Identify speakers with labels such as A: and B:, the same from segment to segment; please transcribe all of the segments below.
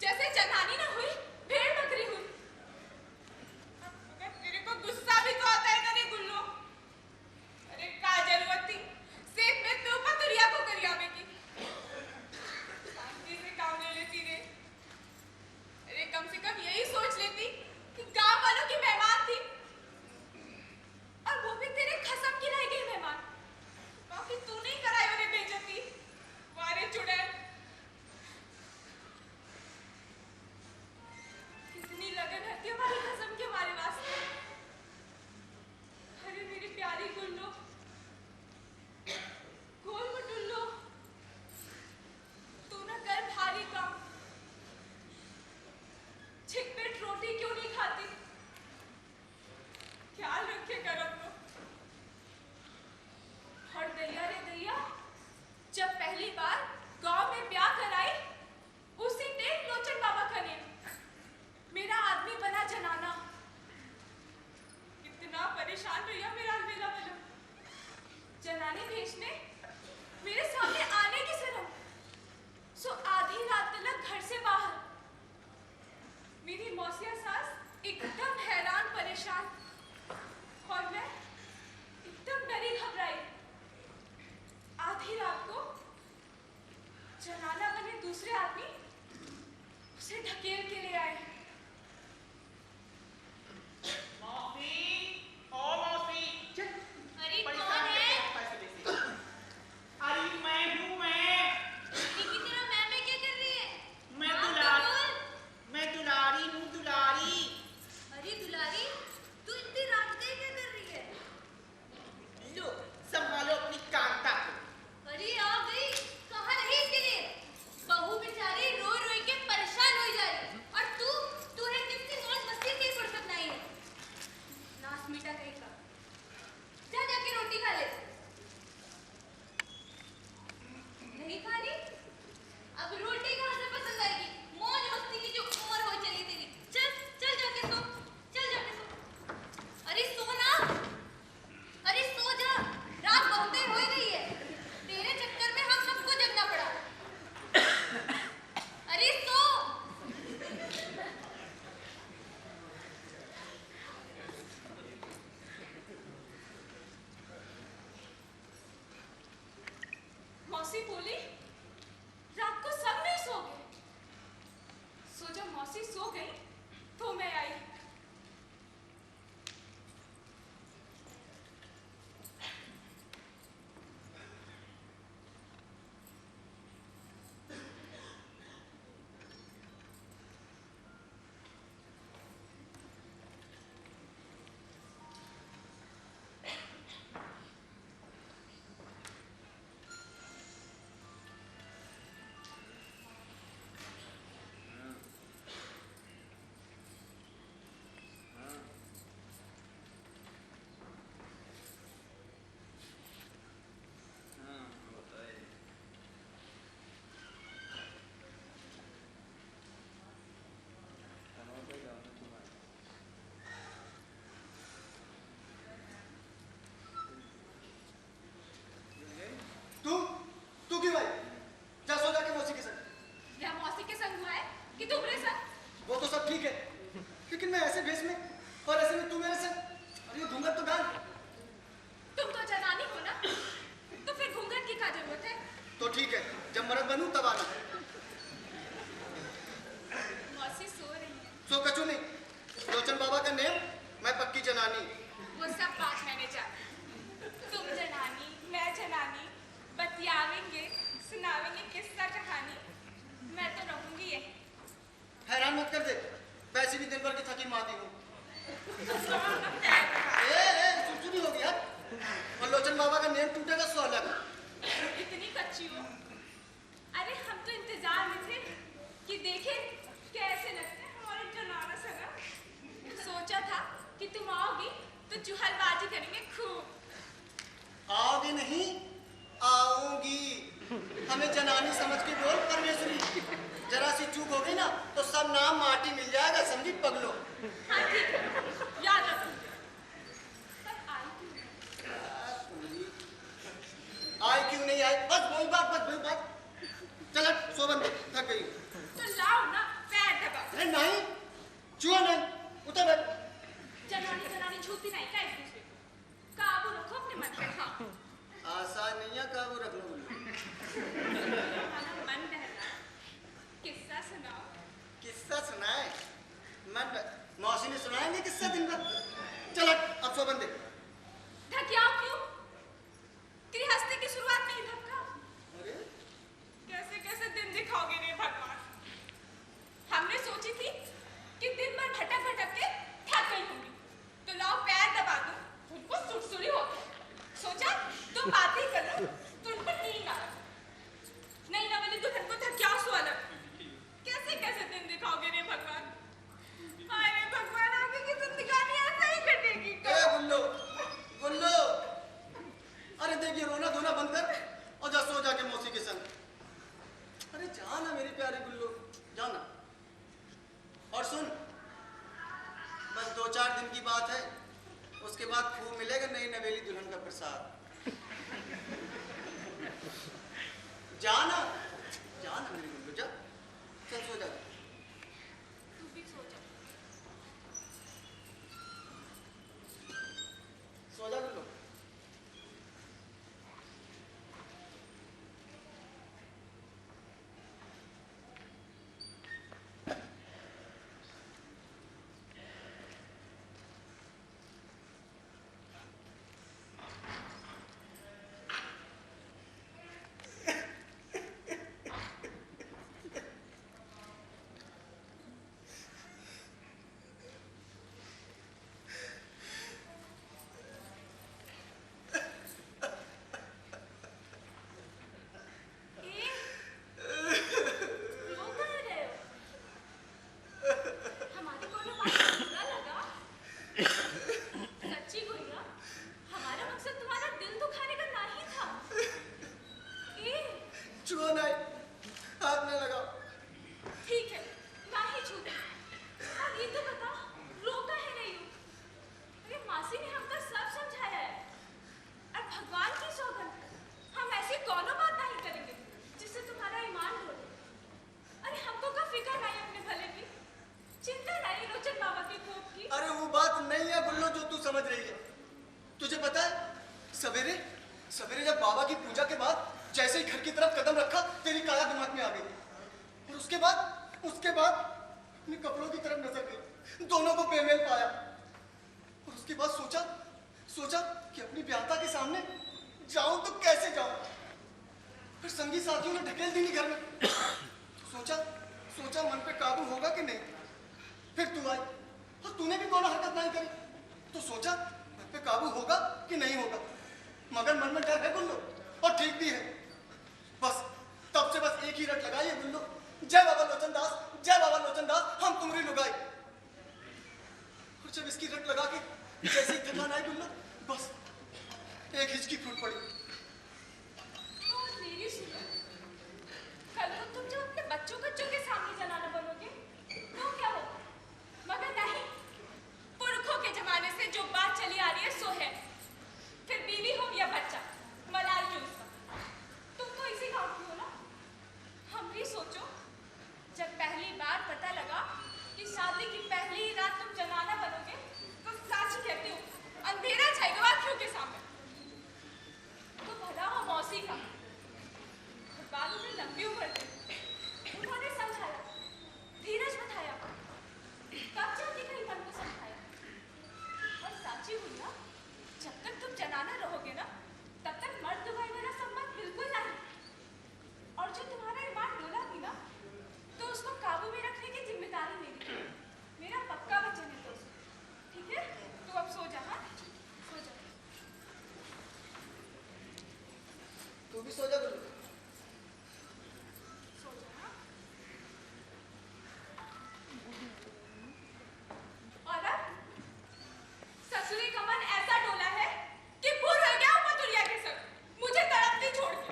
A: जैसे जनानी ना हुई भेड़ बकरी हुई। अगर तेरे को गुस्सा भी तो आता क्या करूं तो? और दैया रे दैया, जब पहली बार गांव में ब्याह कराई, उसी दिन लोचन बाबा का ने मेरा आदमी बना जनाना। इतना परेशान रहिया मेरा अलबेला वाला। जनाने भेजने मेरे सामने आने की शर्म, सो आधी रात तक घर से बाहर। मेरी मौसिया सास एकदम हैरान परेशान और मैं एकदम डरी घबराई। आधी रात को जनाना बने दूसरे आदमी उसे ढकेल के ले आए।
B: मौसी, ओ मौसी,
A: अरे कौन है?
B: अरे मैं हूँ
A: लेकिन तेरा मैं क्या कर रही है?
B: मैं दुलारी हूँ, दुलारी।
A: अरे दुलारी, तू इतनी रात को क्या कर रही है?
B: लो, संभालो अपनी कांता को।
A: अरे आ गई, कहाँ रही इसके लिए? बहू बेचारी रो रो के परेशान हो जा रही और तू है कितनी मौज मस्ती नहीं पड़ सकना है। नास मीठा कहीं का, जा जाके रोटी खा ले। नहीं खानी? अब रोटी कहाँ से पसंद आएगी? मौज मस्ती की जो उम्र हो चली तेरी, चल जाके सो, चल जाके सो। अरे सो ना, अरे सो जा, रात बहुत देर हो गई है। तेरे चक्कर में हम सबको जगना पड़ा। अरे सो। मौसी बोली, रात को सब नहीं सो गए। सो जब मौसी सो गई तो मैं आई।
C: तू क्यों आई? जा सो जाके मौसी के संग।
A: यह मौसी के संग हुआ है कि तुम्हारे संग?
C: वो तो सब ठीक है, लेकिन मैं ऐसे भेष में और ऐसे में तू मेरे संग। अरे ये घूंघट तो डाल।
A: तुम तो जनानी हो ना, तो फिर घूंघट की क्या जरूरत है?
C: तो ठीक है, जब मर्द बनूं तब आना।
A: मौसी सो रही है।
C: सो कचू नहीं, लोचन बाबा का नेम, मैं पक्की जनानी।
A: वो सब बात मैंने जानी। तुम जनानी, मैं जनानी, बतियावेंगे, सुनावेंगे किस्सा कहानी। मैं तो रहूंगी ये।
C: हैरान मत कर दे, वैसे भी दिन भर की थकी माती हूँ। सुनी होगी यार। और लोचन बाबा का नेम टूटेगा सो अलग।
A: इतनी कच्ची हो? अरे हम तो इंतजार में थे कि देखें कैसे लगते हैं हमारे जनाना सगा। सोचा था कि तुम आओगी तो चुहलबाजी करेंगे खूब।
C: आओगी नहीं, आऊंगी। हमें जनानी समझ के बोल परमेश्वरी। जरा सी चूक हो गई ना तो सब नाम माटी मिल जाएगा, समझी पगलो।
A: हाँ ठीक है, याद रखूंगी। पर आई क्यों नहीं?
C: आई क्यों नहीं आई? बस वही बात। चल सो बंदे, थक गई।
A: तो लाओ ना, पैर दबा।
C: अरे नहीं, चूहा नहीं, उतर बैठ।
A: जनानी छूती नहीं क्या एक दूसरे को? काबू रखो अपने मन पे। हाँ
C: आसान नहीं है, काबू रख लो।
A: हमारा मन बहला। किस्सा सुनाओ।
C: किस्सा सुनाए? मौसी ने सुनाएंगे किस्सा दिन भर। चल अब सो बंदे।
A: धकियाओ क्यों? गृहस्थी की शुरुआत नहीं धक्का।
C: अरे
A: कैसे कैसे दिन दिखाओगे रे भगवान। हमने सोची थी कि दिन भर भटक के थक गई होंगी, तो लाओ पैर दबा दो, उनको सुरसुरी हो गई। सोचा तुम बात ही कर लो तो उनको नींद आ गई। नहीं ना वाली दुल्हन को थकियाओ सो अलग। कैसे कैसे दिन दिखाओगे रे भगवान। हाय रे भगवान, आगे की जिंदगानी ऐसा ही कटेगी।
C: बुल्लो उसके बाद खूब मिलेगा नई नवेली दुल्हन का प्रसाद। जाना जाना मेरी गुल्लू जा, चल सो जा।
A: तू भी सो जा।
C: सो जा गुल्लू। सवेरे जब बाबा की पूजा के बाद जैसे ही घर की तरफ कदम रखा तेरी काया दिमाग में आ गई और उसके बाद अपने कपड़ों की तरफ नजर गई, दोनों को बेमेल पाया और उसके बाद सोचा कि अपनी ब्याहता के सामने जाऊं तो कैसे जाऊं। फिर संगी साथियों ने ढकेल दी घर में। सोचा मन पे काबू होगा कि नहीं। फिर तू आई और तूने भी कोई हरकत नहीं करी तो सोचा मन पे काबू होगा कि नहीं होगा। मगर मन में डर है गुल्लू और ठीक भी है। बस तब से बस एक ही रट लगाई है गुल्लू, जय बाबा लोचन दास, जय बाबा लोचन दास, हम तुमरी लुगाई। और जब इसकी रट लगा के जैसे ही थकान आई गुल्लू, बस एक हिचकी फूट पड़ी।
A: तो मेरी सुनो, कल को तुम जब अपने बच्चों के सामने जनाना बनोगे तो क्या होगा? मगर नहीं, पुरखों के जमाने से जो बात चली आ रही है सो है। फिर बीवी हो या बच्चा, मलाल चूसना। तुम तो इसी गाँव की हो ना। हम भी सोचो, जब पहली बार पता लगा कि शादी की पहली ही रात तुम जनाना बनोगे तो सच कहती हूँ अंधेरा छाएगा आँखों के सामने। तो भला हो मौसी का बाल में लंबी उम्र थे, उन्होंने समझाया, धीरज बताया, कब जाके कहीं मन को समझाया। और साची हुई ना, जब तक तुम जनाना रहोगे ना तब तक मर्द दुबाई वाला संबंध बिल्कुल नहीं। और जो तुम्हारा ईमान डोला भी ना तो उसको काबू में रखने की जिम्मेदारी मेरी, मेरा पक्का वचन है दोस्त। ठीक है, तू अब सो जा। हाँ, सो जा।
C: तू भी सो जा गुल्लू।
A: सो जा। हाँ। और अब ससुरी का मन ऐसा डोला है कि बुर हो गया पतुरिया के संग, मुझे तड़पती छोड़ के।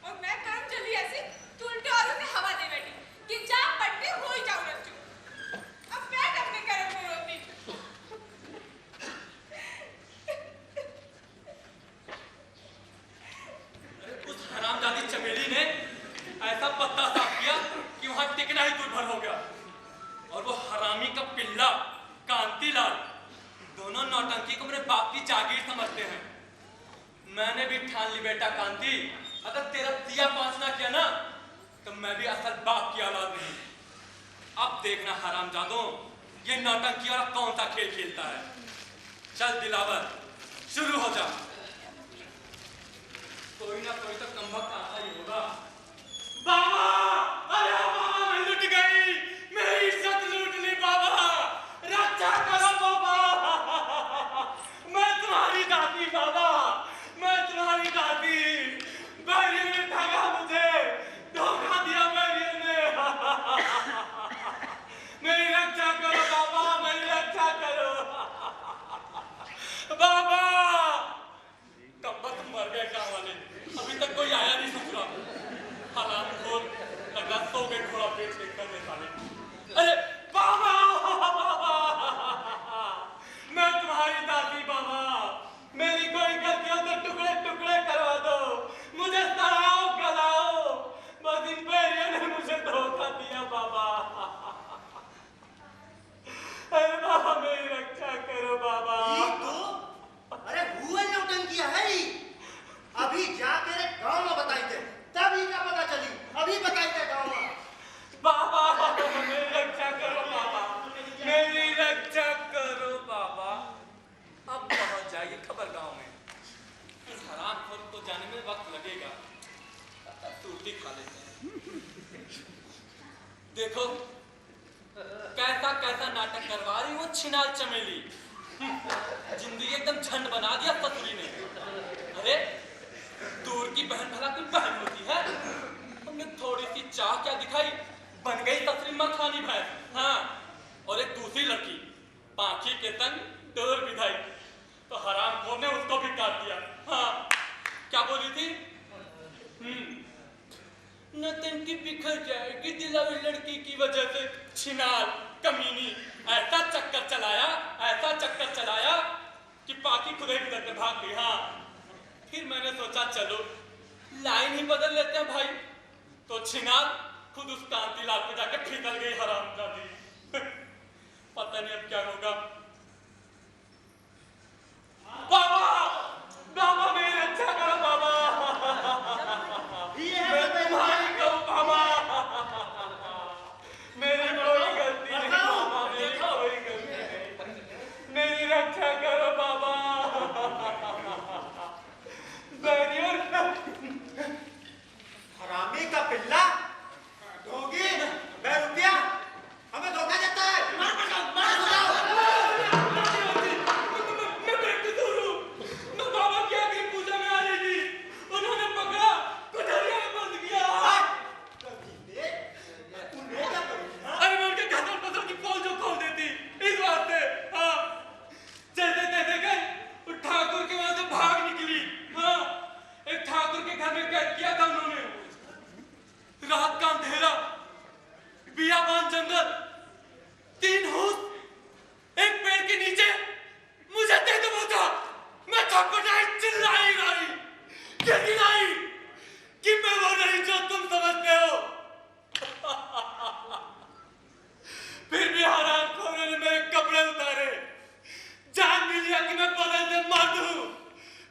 A: और मैं कर्म चली ऐसी तो उल्टे और उसे हवा दे बैठी कि जा पट्टे हो ही जाऊं रच्चू। अब मैं अपने कर्म में रोती।
D: उस हरामजादी चमेली ने ऐसा पत्ता साफ किया कि वहां टिकना ही दुर्भर हो गया। और वो हरामी का पिल्ला कांतीलाल दोनों नौटंकी को मेरे बाप की जागीर समझते हैं। मैंने भी ठान ली बेटा कांती, अगर तेरा दिया पास ना किया ना तो मैं भी असल बाप की औलाद नहीं। अब देखना हरामजादों, ये नौटंकी वाला कौन सा खेल खेलता है। चल दिलावर, शुरू हो जा। कोई ना कोई तो कमबख्त आता ही होगा। बाबा, अरे बाबा, मैं लुट गई, मेरी इज्जत लूट ली बाबा, रक्षा करो बाबा। मैं तुम्हारी दादी बाबा, मैं तुम्हारी दादी। बैरिया ने ठगा मुझे, धोखा दिया बैरिया ने। मेरी रक्षा करो बाबा, मेरी रक्षा करो बाबा। कब्बत मर गए गाँव वाले, अभी तक कोई आया नहीं ससुराल। हालात खोल लगा सो गए। छिनाल चमेली। जिंदगी एकदम झंड बना दिया पतली ने। अरे दूर की बहन भला कोई बहन होती है? हमने थोड़ी सी चाह क्या दिखाई, बन गई तस्लीम मखानी भैंस। हाँ, और एक दूसरी लड़की पांखी के तंग डोर विधाई, तो हरामखोर ने उसको भी काट दिया। हाँ, क्या बोली थी? नौटंकी बिखर जाएगी दिलावी लड़की की वजह से। छिनाल कमीनी, ऐसा चक्कर चलाया कि पाखी खुद ही बिगड़ कर भाग गई। हाँ, फिर मैंने सोचा चलो लाइन ही बदल लेते हैं भाई, तो छिनाल खुद उस कांतीलाल को जाके फिसल गई हरामजादी। पता नहीं अब क्या होगा। बाबा, बाबा मेरी रक्षा करो बाबा। मैं तुम्हारी कहूँ बाबा, मेरी कोई गलती नहीं बाबा, मेरी कोई गलती नहीं, मेरी रक्षा करो बाबा।
C: हरामी का पिल्ला दोगी मैं रुपया, हमें धोखा देता है।
D: मैं बाबा की आखिरी पूजा में आ रही थी, उन्होंने पकड़ा, कुठरिया में बंद किया। अरे मैं उनके घासल पसर की पोल जो खोल देती इस वास्ते। हाँ, जैसे तैसे गए, उस ठाकुर के वहां से भाग निकली। हाँ, एक ठाकुर के घर में कैद किया था उन्होंने। रात का अंधेरा, बियाबान जंगल, 3 हूस, एक पेड़ के नीचे मुझे दे दो मौका। मैं छटपटाई, चिल्लाई गाई, गिड़गिड़ाई कि मैं वो नहीं जो तुम समझते हो। फिर भी हरामखोरों ने मेरे कपड़े उतारे, जान भी लिया कि मैं बदन से मर्द हूँ,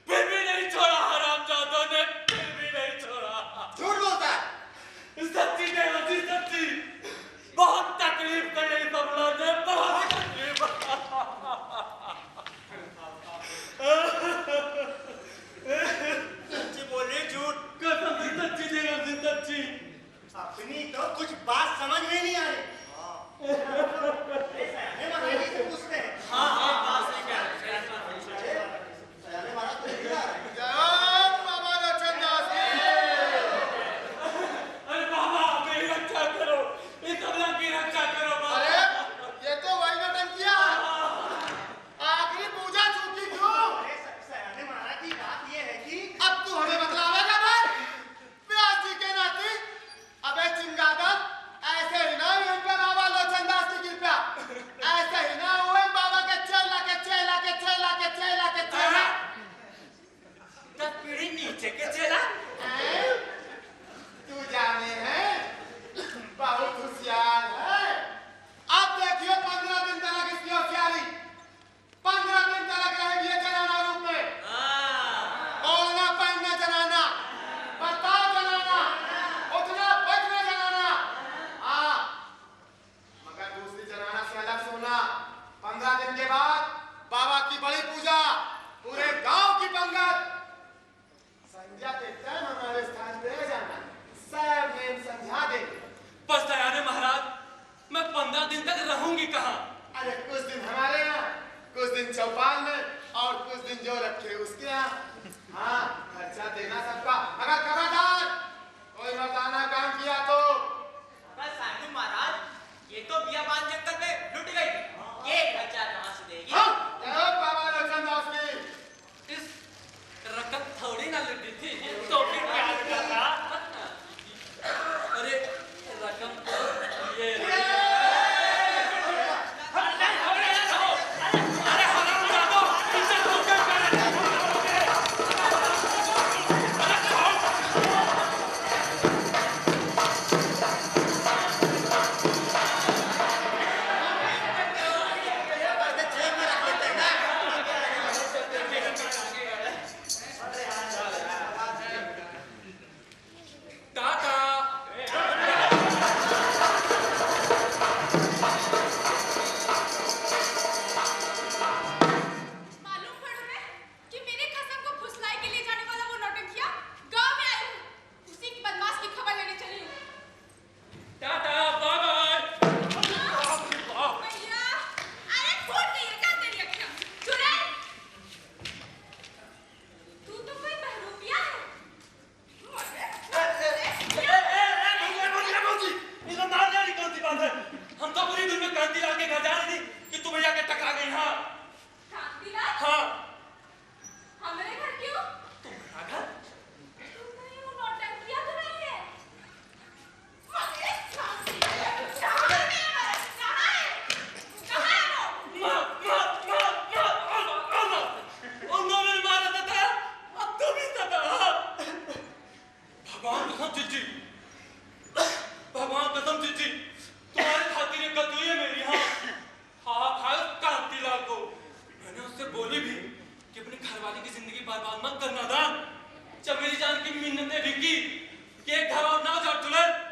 D: फिर भी नहीं छोड़ा हरामजादों ने, फिर भी नहीं छोड़ा।
C: झूठ बोलता है।
D: सच्ची देवती सच्ची, बहुत तकलीफ करे सब लोग ने, बहुत तकलीफ।
C: सच्ची बोल रही झूठ?
D: कसम से सच्ची देवती सच्ची।
C: अपनी तो कुछ बात समझ में नहीं आ रही। महाराज से पूछते हैं। महाराज तो नहीं आ रहा है।
B: बाबा लोचन दास
D: अरे बाबा मेरी रक्षा करो, इस अल्लाह की रक्षा करो बाबा।
B: अरे ये तो वही नौटंकिया है। आखिरी पूजा चूकी क्यों?
C: सयाने महाराज की बात ये है कि
B: अब तू हमें बतलावेगा बात? व्यास जी के नाते। अबे चिंगादड़, ऐसे ही ना हुई पे बाबा लोचन दास की कृपा, ऐसे ही ना हुए बाबा के चेला के चेला के चेला के चेला के चेला।
D: 10 पीढ़ी नीचे के चला।
B: तू जाने है बहुत होशियार है। अब देखियो 15 दिन तक इसकी होशियारी, 15 दिन तक रहेगी ये जनाना रूप में। बोलना पढ़ना जनाना, बर्ताव जनाना, उठना बैठना जनाना। हाँ, मगर दूसरी जनाना से अलग सुनना। 15 दिन के बाद बाबा की बड़ी पूजा, पूरे गांव की पंगत। संध्या के टाइम हमारे स्थान पे जाना, सब नेम समझा देंगे।
D: बस दयाने महाराज, मैं 15 दिन तक रहूंगी कहाँ?
B: अरे कुछ दिन हमारे यहाँ, कुछ दिन चौपाल में, और कुछ दिन जो रखे उसके यहाँ। हाँ, खर्चा देना सबका, मगर खबरदार कोई मर्दाना काम किया तो।
E: बस साधु महाराज, ये तो बियाबान जंगल में लुट गई, ये खर्चा कहाँ से देगी?
B: हाँ, जय बाबा लोचन दास की।
D: इस रकम थोड़ी ना लुटी थी, तो फिर क्या लुटा था? अरे रकम तो ये
C: जेब में रख लेते हैं।
D: जिंदगी बर्बाद मत करना दान। चमेली जान की मिन्नतें भी की कि एक घर और ना उजाड़ तुले।